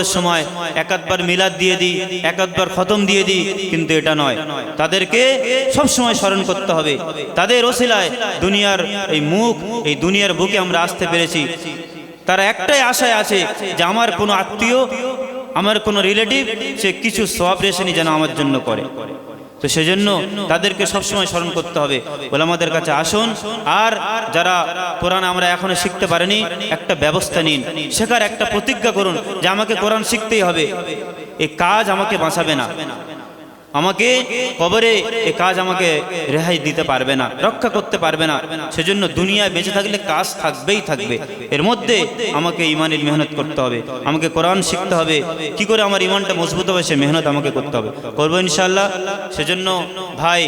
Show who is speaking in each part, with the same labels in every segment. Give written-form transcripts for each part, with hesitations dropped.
Speaker 1: বরতের সময় একাধবার মিলাদ দিয়ে দিই, একাধবার খতম দিয়ে দিই, কিন্তু এটা নয়। তাদেরকে সব সময় স্মরণ করতে হবে। তাদের ওসিলায় দুনিয়ার এই মুখ, এই দুনিয়ার বুকে আমরা আসতে পেরেছি। তারা একটাই আশায় আছে যে আমার কোনো আত্মীয়, আমার কোনো রিলেটিভ সে কিছু সওয়াব রেশনি যেন আমার জন্য করে। তো সেজন্য তাদেরকে সবসময় স্মরণ করতে হবে। ওলামাদের কাছে আসুন, আর যারা কোরআন আমরা এখনো শিখতে পারিনি, একটা ব্যবস্থা নিন, শেখার একটা প্রতিজ্ঞা করুন যে আমাকে কোরআন শিখতেই হবে। এই কাজ আমাকে বাঁচাবে না, আমাকে কবরে এই কাজ আমাকে রেহাই দিতে পারবে না, রক্ষা করতে পারবে না। সেজন্য দুনিয়ায় বেঁচে থাকলে কাজ থাকবেই থাকবে। এর মধ্যে আমাকে ইমানের মেহনত করতে হবে, আমাকে কোরআন শিখতে হবে। কি করে আমার ইমানটা মজবুত হবে সে মেহনত আমাকে করতে হবে, করবো ইনশাআল্লাহ। সেজন্য ভাই,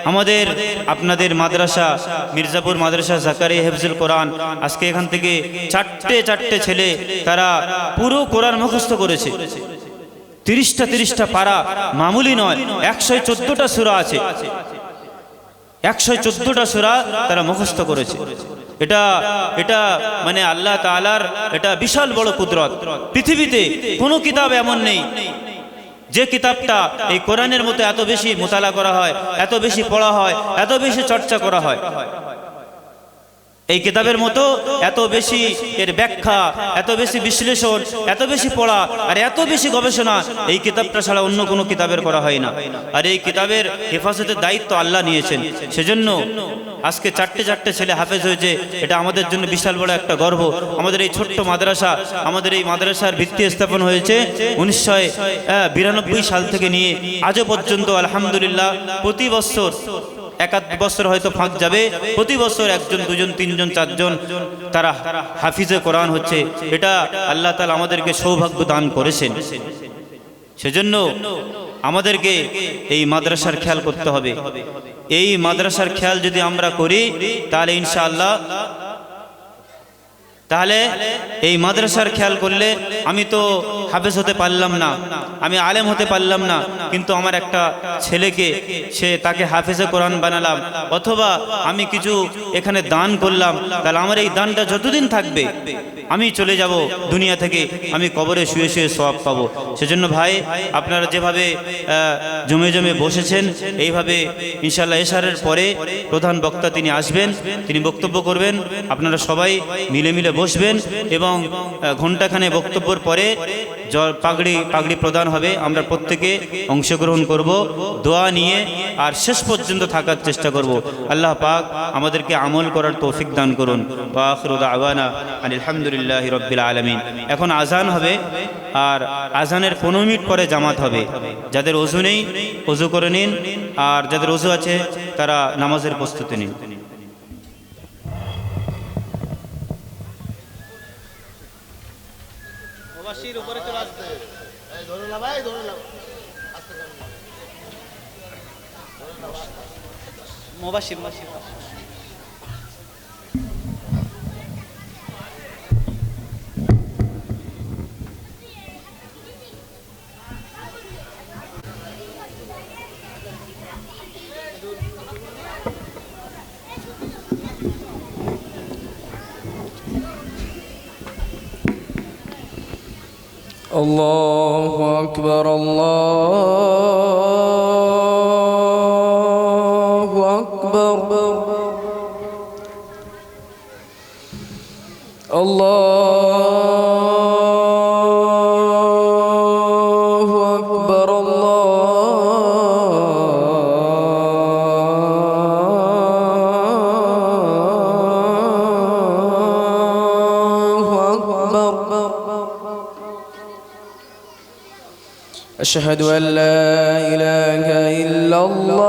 Speaker 1: আমাদের আপনাদের মাদ্রাসা মির্জাপুর মাদ্রাসা জাকারিয়া হেফজুল কোরআন, আজকে এখান থেকে চারটে ছেলে তারা পুরো কোরআন মুখস্থ করেছে। 30টা পারা মামুলি নয়, 114টা সূরা আছে, 114টা সূরা তারা মুখস্থ করেছে। এটা মানে আল্লাহ তাআলার এটা বিশাল বড় কুদরত। পৃথিবীতে কোনো কিতাব এমন নেই যে কিতাবটা এই কোরআনের মতো এত বেশি মোতালা করা হয়, এত বেশি পড়া হয়, এত বেশি চর্চা করা হয়। এই কিতাবের মতো এত বেশি এর ব্যাখ্যা, এত বেশি বিশ্লেষণ, এত বেশি পড়া আর এত বেশি গবেষণা এই কিতাবটা ছাড়া অন্য কোনো কিতাবের করা হয় না। আর এই কিতাবের হেফাজতের দায়িত্ব আল্লাহ নিয়েছেন। সেজন্য আজকে চারটে ছেলে হাফেজ হয়েছে, এটা আমাদের জন্য বিশাল বড় একটা গর্ব। আমাদের এই ছোট্ট মাদ্রাসা, আমাদের এই মাদ্রাসার ভিত্তি স্থাপন হয়েছে 1992 সাল থেকে নিয়ে আজও পর্যন্ত আলহামদুলিল্লাহ। প্রতি বছর এক বছর হয়তো ফাঁক যাবে, প্রতি বছর একজন, দুজন, তিনজন, চারজন তারা হাফিজে কোরআন হচ্ছে। এটা আল্লাহ তাআলা আমাদেরকে সৌভাগ্য দান করেছেন। সেজন্য আমাদেরকে এই মাদ্রাসার খেয়াল করতে হবে। এই মাদ্রাসার খেয়াল যদি আমরা করি তাহলে ইনশাআল্লাহ, তাহলে এই মাদ্রাসার খেয়াল করলে আমি তো হাফেজ হতে পারলাম না, আমি আলেম হতে পারলাম না, কিন্তু আমার একটা ছেলেকে তাকে হাফেজে কোরআন বানালাম, অথবা আমি কিছু এখানে দান করলাম, তাহলে আমার এই দানটা যতদিন থাকবে আমি চলে যাব দুনিয়া থেকে, আমি কবরে শুয়ে শুয়ে সওয়াব পাবো। সেজন্য ভাই, আপনারা যেভাবে জমে বসেছেন, এইভাবে ইনশাআল্লাহ এশারের পরে প্রধান বক্তা তিনি আসবেন, তিনি বক্তব্য করবেন। আপনারা সবাই মিলে বসবেন এবং ঘণ্টাখানে বক্তব্যের পরে পাগড়ি প্রদান হবে। আমরা প্রত্যেকে অংশগ্রহণ করব, দোয়া নিয়ে আর শেষ পর্যন্ত থাকার চেষ্টা করব। আল্লাহ পাক আমাদেরকে আমল করার তৌফিক দান করুন। ওয়া আখিরু দাওয়ানা আলহামদুলিল্লাহি রাব্বিল আলামিন। এখন আজান হবে, আর আজানের 15 মিনিট পরে জামাত হবে। যাদের ওযু নেই ওযু করে নিন, আর যাদের ওযু আছে তারা নামাজের প্রস্তুতি নিন।
Speaker 2: উপরে চলে আসবে, ধরে না ভাই, ধরে না মুবাশির
Speaker 3: আল্লাহু আকবার, আল্লাহু আকবার, আল্লাহু আকবার, আল্লাহু আকবার। أشهد أن لا إله إلا الله،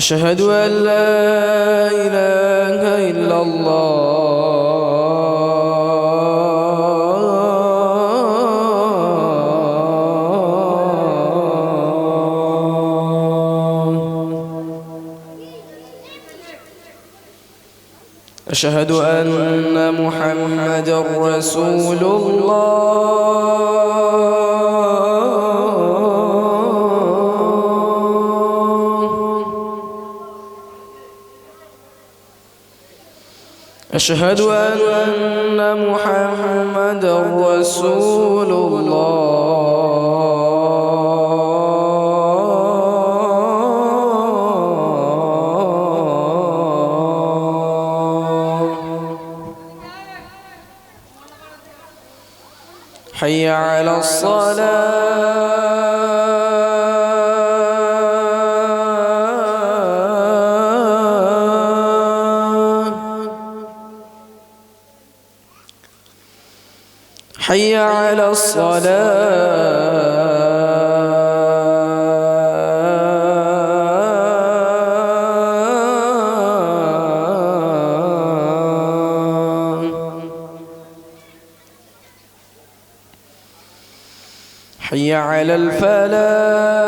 Speaker 3: أشهد أن لا إله إلا الله، أشهد أن محمدًا رسول الله، أشهد أن محمدا رسول الله. حي على الصلاة. حي على الصلاة. حي على الفلاح.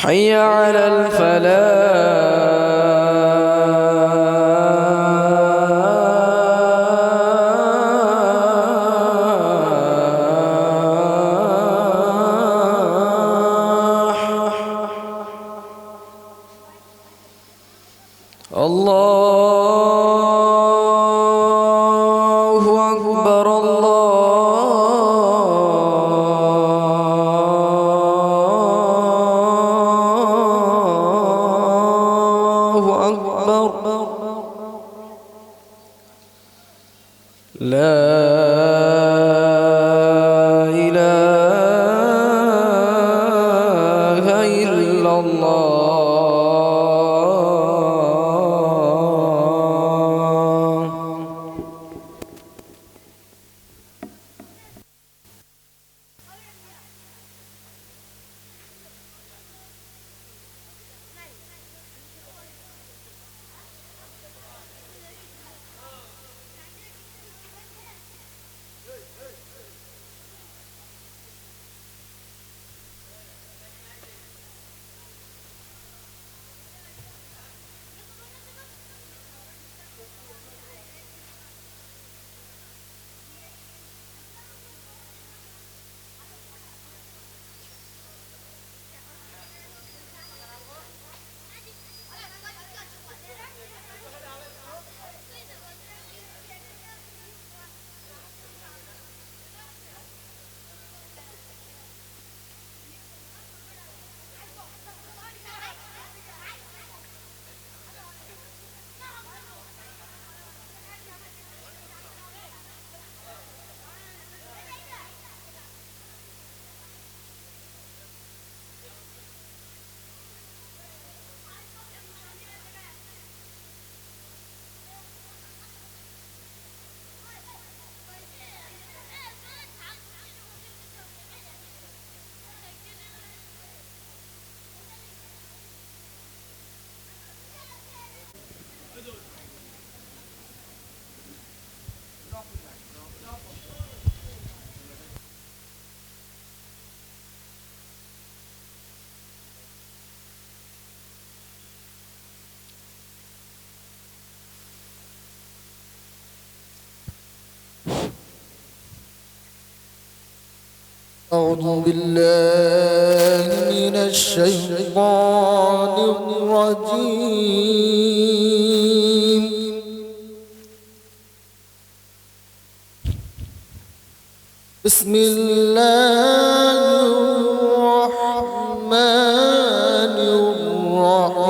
Speaker 3: حي على الفلاح. الله أكبر الله أكبر. لا إله إلا الله.
Speaker 2: أعوذ بالله من الشيطان الرجيم. بسم الله الرحمن الرحيم.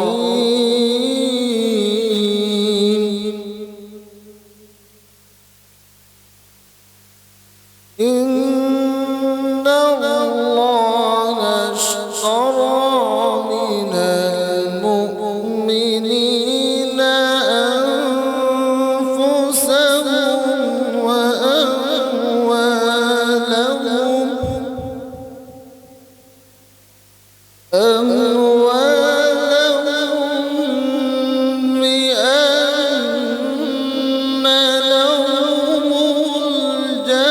Speaker 2: إن الله اشترى من المؤمنين أنفسهم وأموالهم بأن لهم الجنة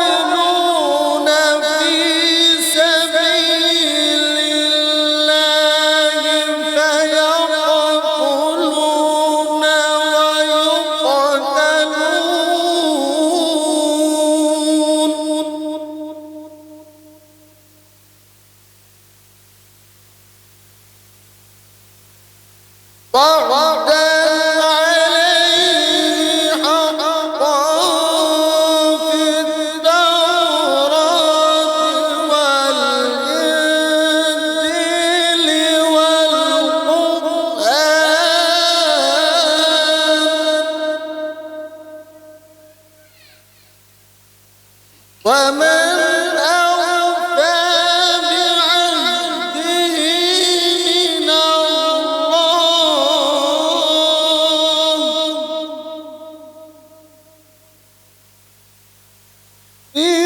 Speaker 2: يقاتلون في سبيل الله فيقتلون ويقتلون وعدا عليه حقا في التوراة والإنجيل والقرآن ومن أوفى بعهده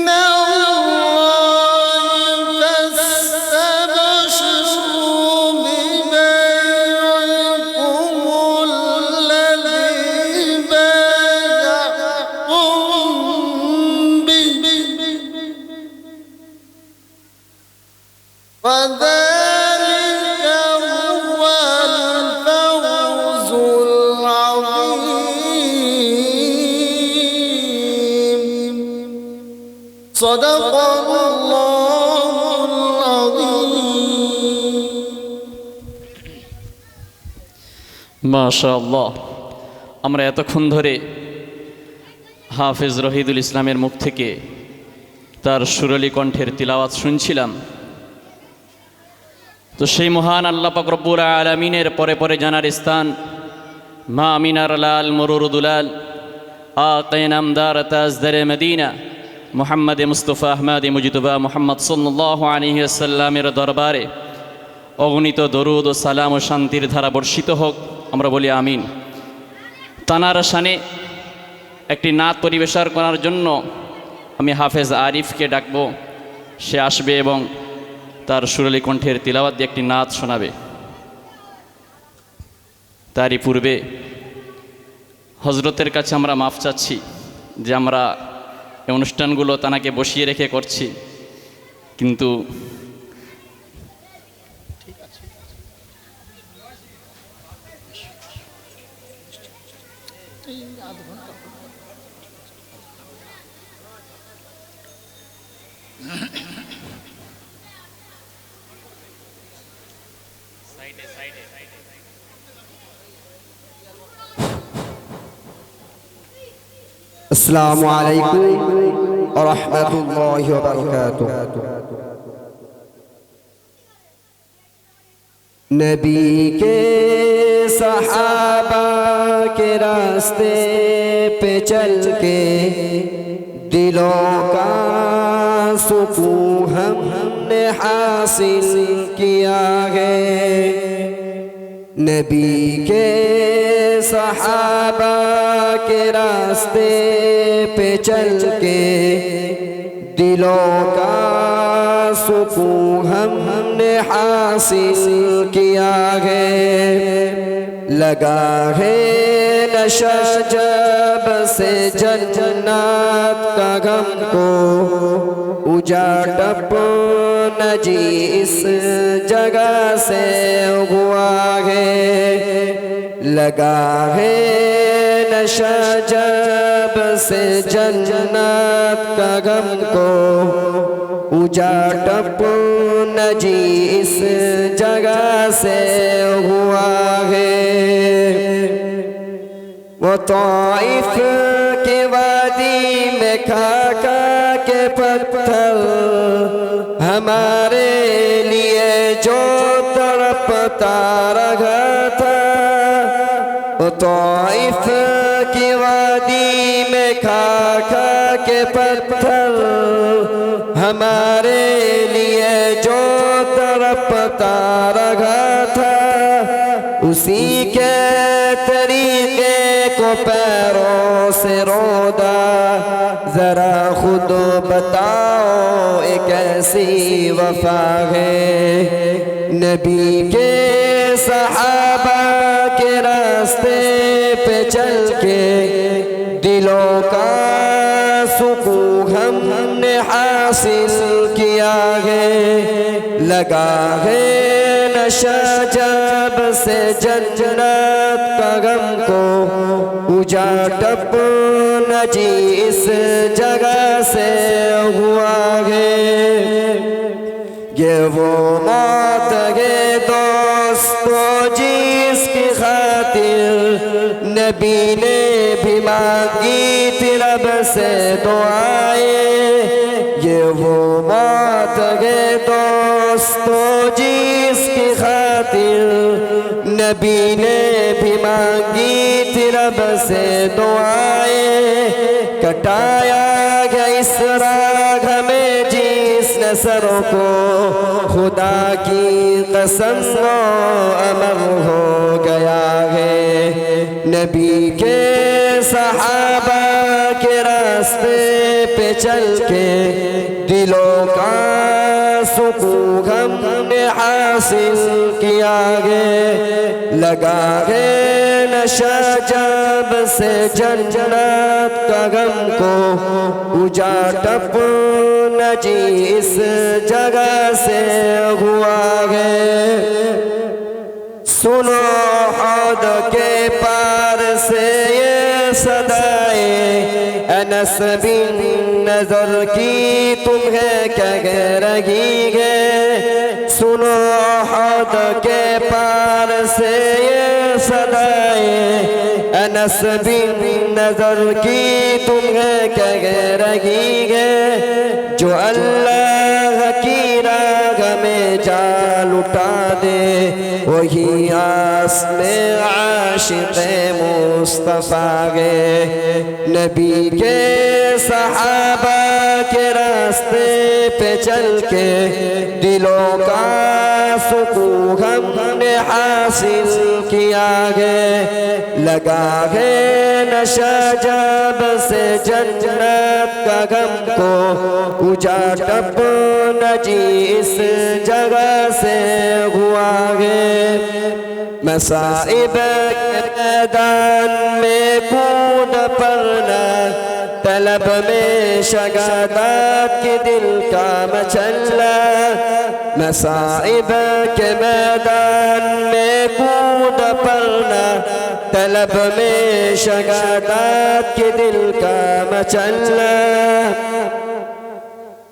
Speaker 2: من فاستبشروا ببيعكم الذي بايعتم به وذلك هو الفوز العظيم صدق الله العظيم
Speaker 4: মাশাআল্লাহ। আমরা এতক্ষণ ধরে হাফেজ রহিদুল ইসলামের মুখ থেকে তার সুরলি কণ্ঠের তিলাওয়াত শুনছিলাম। তো সেই মহান আল্লাহ পাক রব্বুল আলামিনের পরে পরে জানার স্থান মা আমিনার লাল মরুরুদুলাল আকায়ে নামদার তাজদারে মদিনা মুহাম্মদ মুস্তাফা আহমদ মুজতবা মুহাম্মদ সাল্লাল্লাহু আলাইহি ওয়াসাল্লামের দরবারে অগণিত দরুদ ও সালাম ও শান্তির ধারা বর্ষিত হোক। আমরা বলি আমিন। তানার শানে একটি নাত পরিবেশন করার জন্য আমি হাফেজ আরিফকে ডাকবো। সে আসবে এবং তার সুরলি কণ্ঠের তিলাওয়াত দিয়ে একটি নাত শোনাবে। তারই পূর্বে হজরতের কাছে আমরা মাফ চাচ্ছি যে আমরা এই অনুষ্ঠানগুলো তানাকে বসিয়ে রেখে করছি, কিন্তু
Speaker 5: अस्सलामु अलैकुम व रहमतुल्लाहि व बरकातुह। नबी के सहाबा के रास्ते पे चल के दिलों का सुकून हमने हासिल किया है। नबी के सहाबा के रास्ते पे चल के दिलों का सुकून हमने हासिल किया है। लगा है नशा जब से जन्नत का गम को उजाड़ नजी इस जगह से हुआ है। लगा है नशा जब से जन्नत का गम को उजाड़ नजी इस जगह से हुआ है। वो तौइफ के वादी में खा के पत्थर हमारे लिए जो तड़पता रहा था। वो तौइफ की वादी में खा के पत्थर हमारे लिए जो तड़पता रहा था। उसी के तरीके को पैरों से रोदा। जरा खुद बताओ एक ऐसी वफा है। नबी के सहाबा के रास्ते पे चल के दिलों का लगा है नशा जब से जन्नत का गम को उजाटप नजी इस जगह से हुआ है। ये वो मौत है दोस्तों जिसकी खातिर नबी ने भी मांगी थी रब से दुआएं। ये वो मौत है दोस्तों जिसकी खातिर नबी ने भी मांगी थी रब से दुआएं। कटाया गया इस राग में जिस नसरों को खुदा की कसम वो अमर हो गया है। नबी के सहाबा के रास्ते पे चल के दिलों का सुकून हमने हासिल किया है। लगा है नशा जब से जन्नत का गम को उजाटप नजी इस जगह से हुआ है। सुनो हौद के पार से ये सदाए अनस बिन नजर की तुम्हें कह रही है। सुनो हौद के पार से ये सदाए अनस बिन नजर की तुम्हें कह रही है। जो अल्लाह की राह में जा लुटा दे वही आस में आशिक़ मुस्तफ़ा है। नबी के सहाबा के रास्ते पे चल के दिलों का सुकून हमने हासिल किया है। लगा है नशा जब से जन्नत का गम को उजाटप नजी इस जगह से हुआ है। मसाइब के मैदान में कूद पड़ना तलब में शगादात के दिल का मचलना। मसाइब के मैदान में कूद पड़ना तलब में शगादात के दिल का मचलना।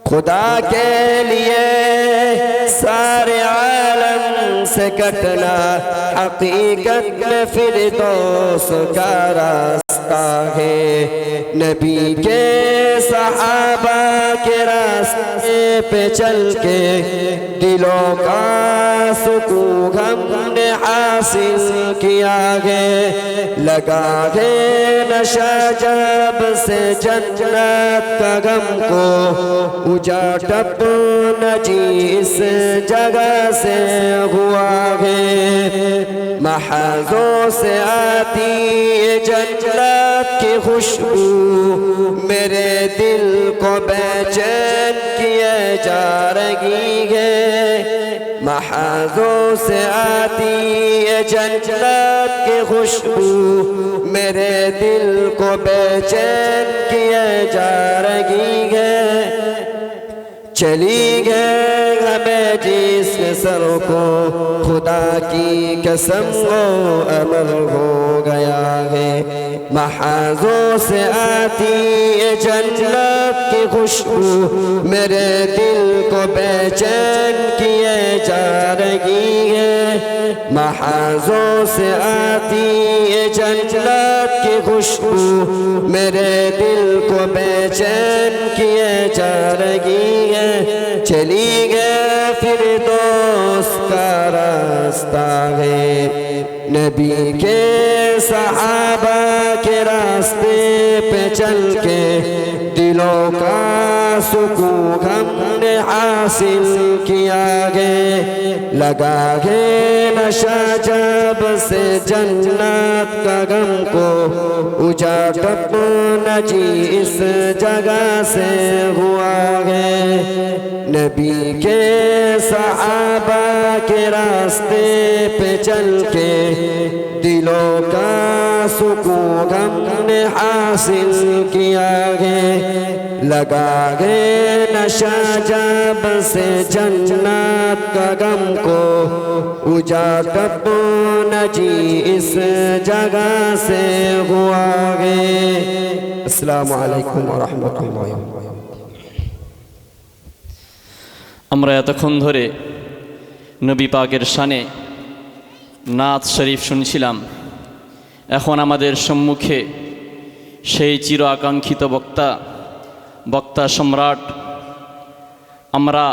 Speaker 5: खुदा के लिए सारे आलम से कटना हकीकत में फिरदौस का रास्ता है। नबी के सहाबा के रास्ते पे चल के दिलों का सुकून हमने हासिल किया है। लगा है नशा जब से जन्नत का गम को उजाटप नजी इस जगह से हुआ है। महज़ों से आती ये जन्नत की खुशबू मेरे दिल को बेचैन किए जा रही है। महज़ों से आती ये जन्नत की खुशबू मेरे दिल को बेचैन किए जा रही है। चली गए हमें जिस सर को खुदा की कसम वो अमर हो गया है। महज़ों से आती ये जन्नत की खुशबू मेरे दिल को बेचैन किए जा रही है। महज़ों से आती ये जन्नत की खुशबू मेरे दिल को बेचैन किए जा रही है। चली गए फिरदौस का रास्ता है। नबी के सहाबा के रास्ते पे चल के दिलों का सुकून हमने हासिल किया है। लगा है नशा जब से जन्नत का गम को उजाटप नजी इस जगह से हुआ है। नबी के सहाबा के रास्ते पे चल के दिलों का सुकून हमने हासिल किया है लगा है नशा जब से जन्नत का गम को उजागर तो न जी इस जगह से हुआ है। अस्सलामु अलैकुम व रहमतुल्लाहि व बरकातुहू।
Speaker 4: আমরা এতক্ষণ ধরে নবী পাকের শানে নাত শরীফ শুনছিলাম। এখন আমাদের সম্মুখে সেই চির আকাঙ্ক্ষিত বক্তা সম্রাট, আমরা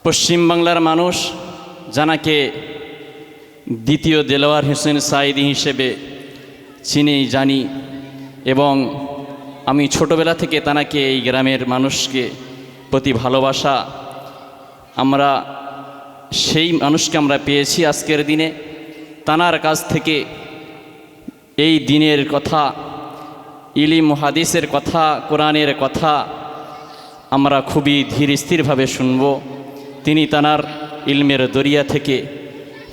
Speaker 4: পশ্চিম বাংলার মানুষ যানাকে দ্বিতীয় দেলোয়ার হোসেন সাঈদী হিসেবে চিনি জানি, এবং আমি ছোটবেলা থেকে তানাকে এই গ্রামের মানুষকে প্রতি ভালোবাসা, আমরা সেই মানুষকে আমরা পেয়েছি আজকের দিনে। তানার কাছ থেকে এই দিনের কথা, ইলম হাদিসের কথা, কোরআনের কথা আমরা খুবই ধীর স্থিরভাবে শুনব। তিনি তানার ইলমের দরিয়া থেকে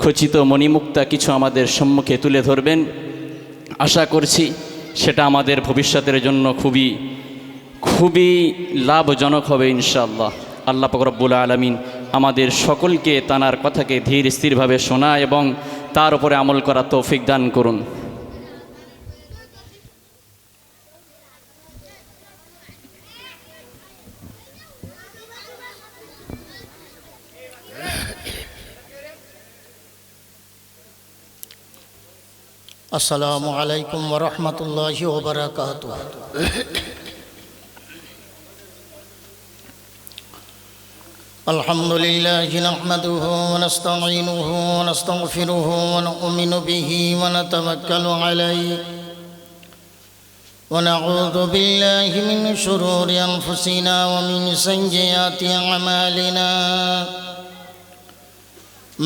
Speaker 4: খচিত মণিমুক্তা কিছু আমাদের সম্মুখে তুলে ধরবেন। আশা করছি সেটা আমাদের ভবিষ্যতের জন্য খুবই লাভজনক হবে ইনশাআল্লাহ। আল্লাহ পাক রব্বুল আলামিন আমাদের সকলকে তানার কথাকে ধীর স্থিরভাবে শোনা এবং তার উপরে আমল করা তৌফিক দান করুন।
Speaker 2: अस्सलामु अलैकुम व रहमतुल्लाहि व बरकातुहू। अल्हम्दुलिल्लाहि नहमदुहु व नस्तईनुहु व नस्तगफिरुहु व नु'मिनु बिहि व नतवक्कलु अलैहि व नऊज़ु बिल्लाहि मिन शुरूरि अनफुसिना व मिन सय्यिआति अमालिना।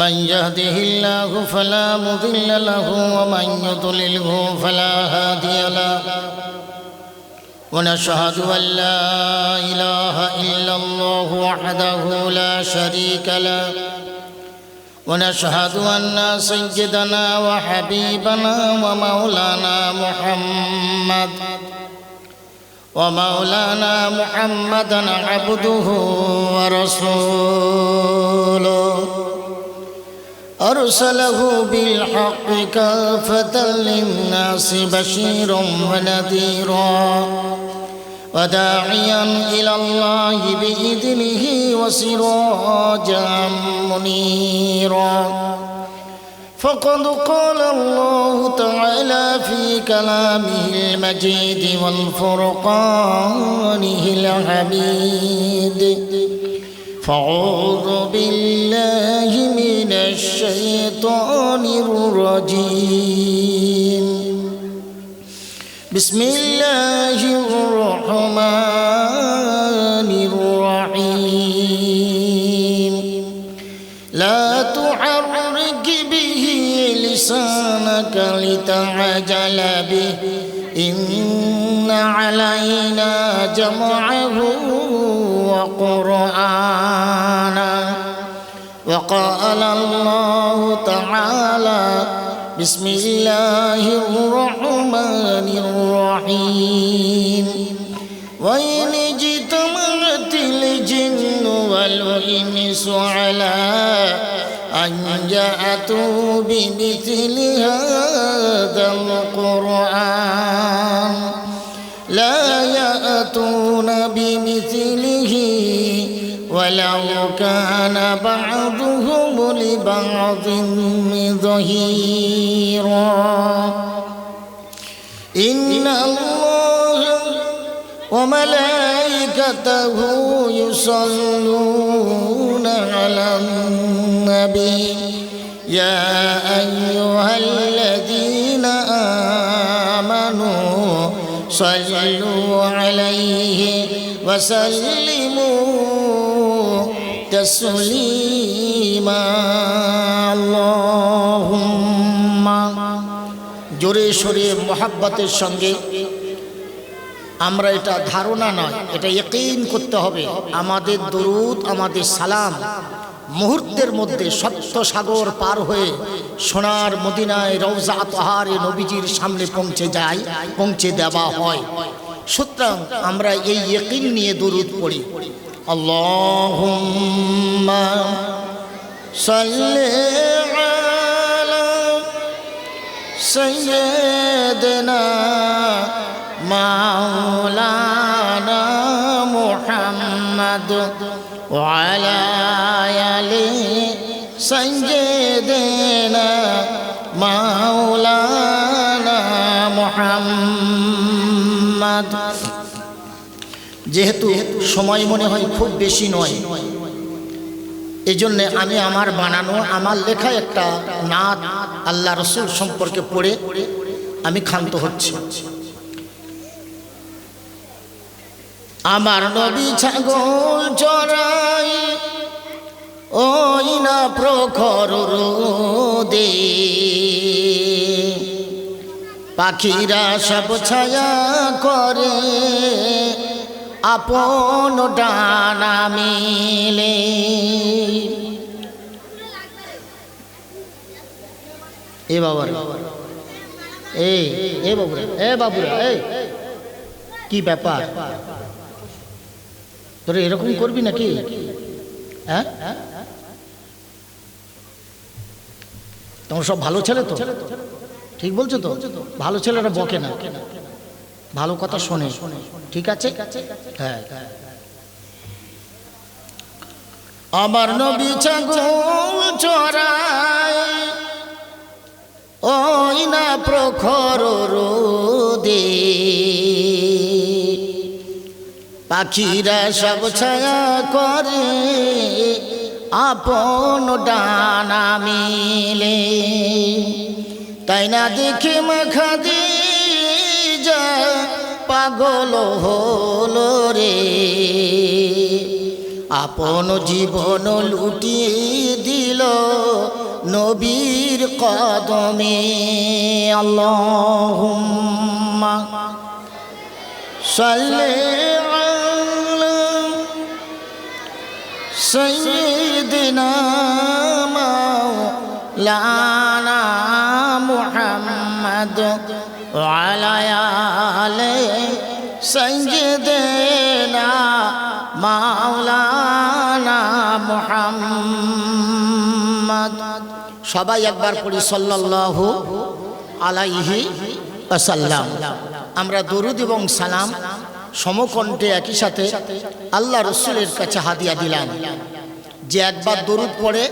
Speaker 2: من يهده الله فلا مضل له ومن يضلله فلا هادي له ونشهد أن لا إله إلا الله وحده لا شريك له ونشهد أن سيدنا وحبيبنا ومولانا محمدا عبده ورسوله أرسله بالحق كافة للناس بشيرا ونذيرا وداعيا إلى الله بإذنه وسراجا منيرا. فقد قال الله تعالى في كلامه المجيد والفرقانه الحميد: فأعوذ بالله من الشيطان الرجيم. بسم الله الرحمن الرحيم. لا تحرك به لسانك لتعجل به إن علينا جمعه وقرآنا. وقال الله تعالى: بسم الله الرحمن الرحيم. وإن اجتمعت الجن والإنس على أن يأتوا بمثل هذا القرآن لا يأتون بمثله ولو كان بعضهم لبعض ظهيرا. إن الله وملائكته يصلون على النبي يا أيها الذين آمنوا صلوا عليه وسلموا تسليما. اللهم জোরে সোরে মোহাব্বতের সঙ্গে আমরা এটা ধারণা নয়, এটা ইয়াকিন করতে হবে। আমাদের দরুদ, আমাদের সালাম মুহূর্তের মধ্যে সপ্ত সাগর পার হয়ে সোনার মদিনায় রওজা তাহারে নবীজির সামনে পৌঁছে দেওয়া হয়। সুতরাং আমরা এই ইয়াকিন নিয়ে দরুদ পড়ি, আল্লাহুম্মা সাল্লি আলা সাইয়্যিদিনা মাওলানা মুহাম্মদ ওয়া আলা আলি সাইয়্যিদিনা মাওলানা মুহাম্মদ। যেহেতু সময় মনে হয় খুব বেশি নয়, এই জন্যে আমি আমার বানানো আমার লেখা একটা নাত আল্লাহ রসুল সম্পর্কে পড়ে আমি ক্ষান্ত হচ্ছি। আমার নবী ছাগল চড়াই ওই না প্রখর রোদে, পাখিরা সব ছায়া করে আপন ডানা মিলে। এ বাবা এ বাবুরা এই কি ব্যাপার, তোরা এরকম করবি নাকি? হ্যাঁ, তোমার সব ভালো ছেলে তো, ঠিক বলছো তো? ভালো ছেলেরা বকে না, ভালো কথা শোনে, ঠিক আছে? হ্যাঁ, আমার নবী ছাগল চড়াই ওই না প্রখর রোদে, পাখিরা সব ছায়া করে আপন ডানা মিলে। তাই না দেখে খাদিজা পাগল হলো রে, আপন জীবন লুটিয়ে দিল নবীর কদমে। আল্লাহুম্মা সাল্লি আলা সাইয়্যিদিনা মাওলানা মুহাম্মদ ওয়া আলা আলি সাইয়্যিদিনা মাওলানা মুহাম্মদ। সবাই একবার পড়ি সাল্লাল্লাহু আলাইহি ওয়াসাল্লাম। আমরা দরুদ এবং সালাম সমকণ্ঠে একই সাথে আল্লাহ রসুলের কাছে হাদিয়া দিলাম। যে একবার দরুদ পড়ে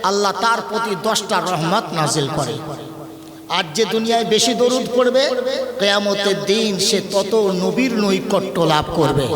Speaker 2: আল্লাহ তার প্রতি 10টা রহমত নাজিল করে। আর যে দুনিয়ায় বেশি দরুদ পড়বে কিয়ামতের দিন সে তত নবীর নৈকট্য লাভ করবে।